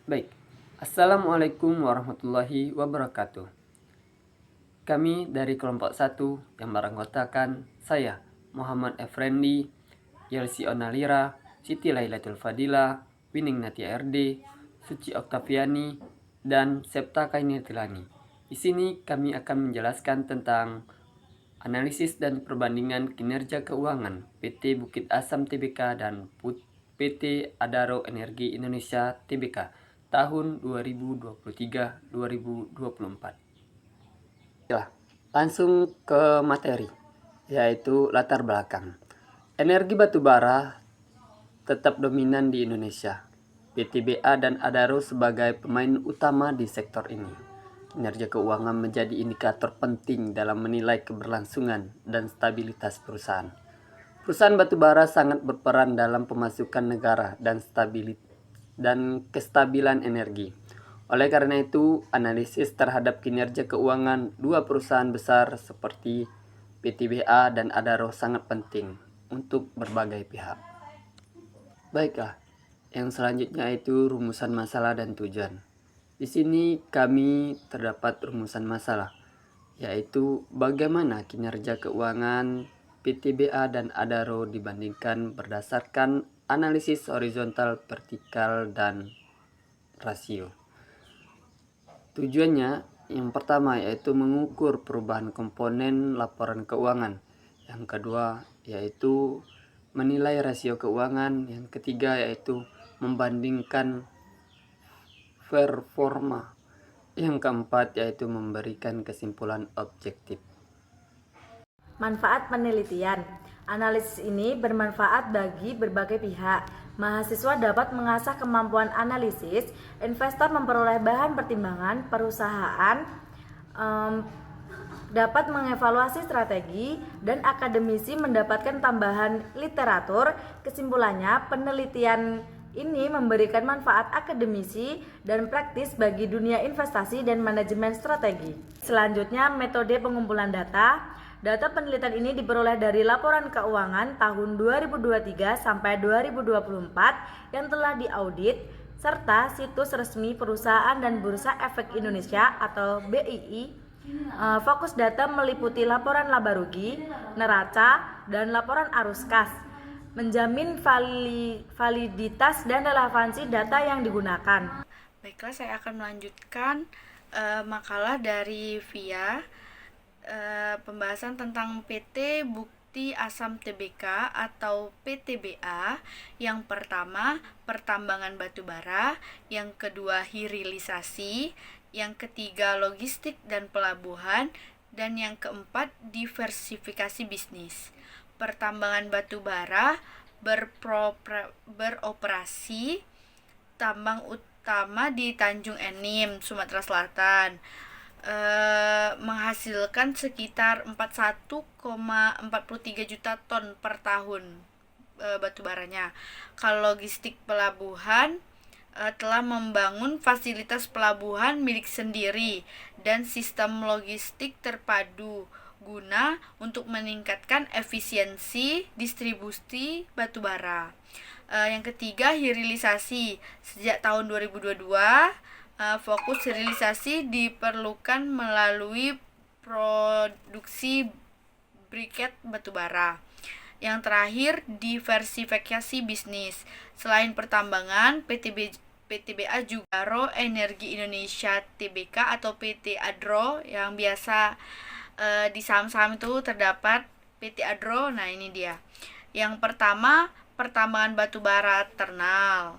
Baik, Assalamualaikum warahmatullahi wabarakatuh. Kami dari kelompok 1 yang beranggotakan saya, Muhammad Effendi, Yelsi Onalira, Siti Lailatul Fadila, Wining Natia RD, Suci Oktaviani, dan Septa Kainitilani. Di sini kami akan menjelaskan tentang analisis dan perbandingan kinerja keuangan PT Bukit Asam Tbk dan PT Adaro Energi Indonesia Tbk tahun 2023-2024. Langsung ke materi, yaitu latar belakang. Energi batubara tetap dominan di Indonesia. PTBA dan Adaro sebagai pemain utama di sektor ini. Kinerja keuangan menjadi indikator penting dalam menilai keberlangsungan dan stabilitas perusahaan. Perusahaan batubara sangat berperan dalam pemasukan negara dan kestabilan energi. Oleh karena itu, analisis terhadap kinerja keuangan dua perusahaan besar seperti PTBA dan Adaro sangat penting untuk berbagai pihak. Baiklah, yang selanjutnya itu rumusan masalah dan tujuan. Di sini kami terdapat rumusan masalah, yaitu bagaimana kinerja keuangan PTBA dan Adaro dibandingkan berdasarkan analisis horizontal, vertikal, dan rasio. Tujuannya yang pertama yaitu mengukur perubahan komponen laporan keuangan. Yang kedua yaitu menilai rasio keuangan. Yang ketiga yaitu membandingkan performa. Yang keempat yaitu memberikan kesimpulan objektif. Manfaat penelitian. Analisis ini bermanfaat bagi berbagai pihak. Mahasiswa dapat mengasah kemampuan analisis, investor memperoleh bahan pertimbangan, perusahaan dapat mengevaluasi strategi, dan akademisi mendapatkan tambahan literatur. Kesimpulannya, penelitian ini memberikan manfaat akademisi dan praktis bagi dunia investasi dan manajemen strategi. Selanjutnya, metode pengumpulan data. Data penelitian ini diperoleh dari laporan keuangan tahun 2023 sampai 2024 yang telah diaudit, serta situs resmi Perusahaan dan Bursa Efek Indonesia atau BII. Fokus data meliputi laporan laba rugi, neraca, dan laporan arus kas. Menjamin validitas dan relevansi data yang digunakan. Baiklah, saya akan melanjutkan makalah dari VIA. Pembahasan tentang PT Bukti Asam Tbk atau PTBA. Yang pertama, pertambangan batubara. Yang kedua, hilirisasi. Yang ketiga, logistik dan pelabuhan. Dan yang keempat, diversifikasi bisnis. Pertambangan batubara beroperasi tambang utama di Tanjung Enim, Sumatera Selatan. Menghasilkan sekitar 41,43 juta ton per tahun batubaranya. Kalau logistik pelabuhan telah membangun fasilitas pelabuhan milik sendiri dan sistem logistik terpadu guna untuk meningkatkan efisiensi distribusi batubara. Yang ketiga, hilirisasi. Sejak tahun 2022 fokus hilirisasi diperlukan melalui produksi briket batubara. Yang terakhir, diversifikasi bisnis. Selain pertambangan, PTBA juga Adaro Energi Indonesia Tbk atau PT Adro, yang biasa di saham-saham itu terdapat PT Adro. Nah, ini dia. Yang pertama, pertambangan batubara ternal.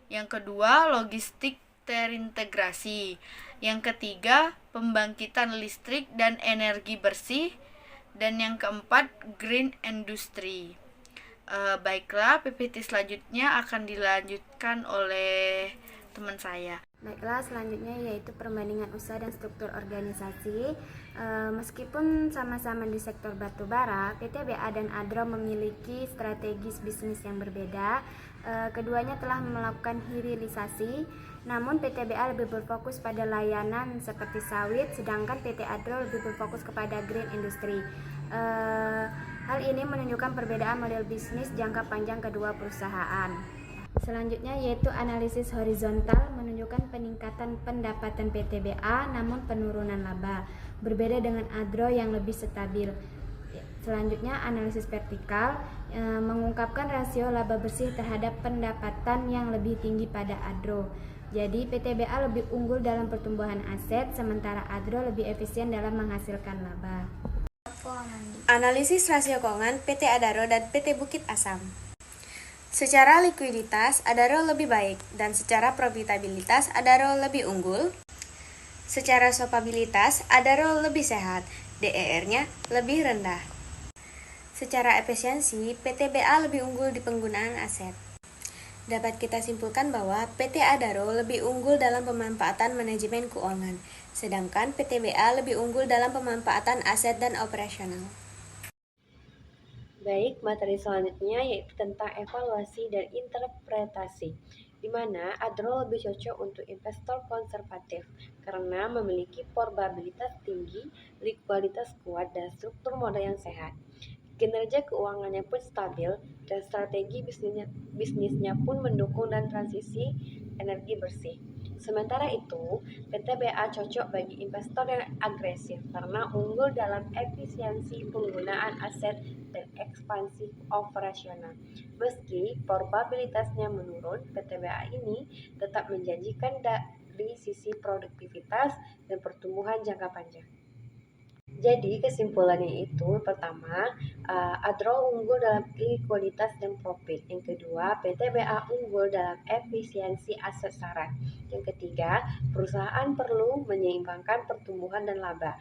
Yang kedua, logistik terintegrasi. Yang ketiga, pembangkitan listrik dan energi bersih. Dan yang keempat, green industry. Baiklah, PPT selanjutnya akan dilanjutkan oleh teman saya. Baiklah, selanjutnya yaitu perbandingan usaha dan struktur organisasi. Meskipun sama-sama di sektor batubara, PTBA dan Adro memiliki strategis bisnis yang berbeda. Keduanya telah melakukan hilirisasi, namun PTBA lebih berfokus pada layanan seperti sawit, sedangkan PT Adro lebih berfokus kepada green industry. Hal ini menunjukkan perbedaan model bisnis jangka panjang kedua perusahaan. Selanjutnya yaitu analisis horizontal menunjukkan peningkatan pendapatan PTBA namun penurunan laba, berbeda dengan Adro yang lebih stabil. Selanjutnya analisis vertikal mengungkapkan rasio laba bersih terhadap pendapatan yang lebih tinggi pada Adro. Jadi PTBA lebih unggul dalam pertumbuhan aset, sementara Adro lebih efisien dalam menghasilkan laba. Analisis rasio keuangan PT Adaro dan PT Bukit Asam. Secara likuiditas, Adaro lebih baik, dan secara profitabilitas, Adaro lebih unggul. Secara solvabilitas, Adaro lebih sehat, DER-nya lebih rendah. Secara efisiensi, PTBA lebih unggul di penggunaan aset. Dapat kita simpulkan bahwa PT Adaro lebih unggul dalam pemanfaatan manajemen keuangan, sedangkan PTBA lebih unggul dalam pemanfaatan aset dan operasional. Baik, materi selanjutnya yaitu tentang evaluasi dan interpretasi, di mana Adro lebih cocok untuk investor konservatif karena memiliki probabilitas tinggi, likuiditas kuat, dan struktur modal yang sehat. Kinerja keuangannya pun stabil dan strategi bisnisnya pun mendukung dan transisi energi bersih. Sementara itu, PTBA cocok bagi investor yang agresif karena unggul dalam efisiensi penggunaan aset dan ekspansi operasional. Meski probabilitasnya menurun, PTBA ini tetap menjanjikan dari sisi produktivitas dan pertumbuhan jangka panjang. Jadi kesimpulannya itu, pertama, Adro unggul dalam likuiditas dan profit. Yang kedua, PTBA unggul dalam efisiensi aset syarat. Yang ketiga, perusahaan perlu menyeimbangkan pertumbuhan dan laba.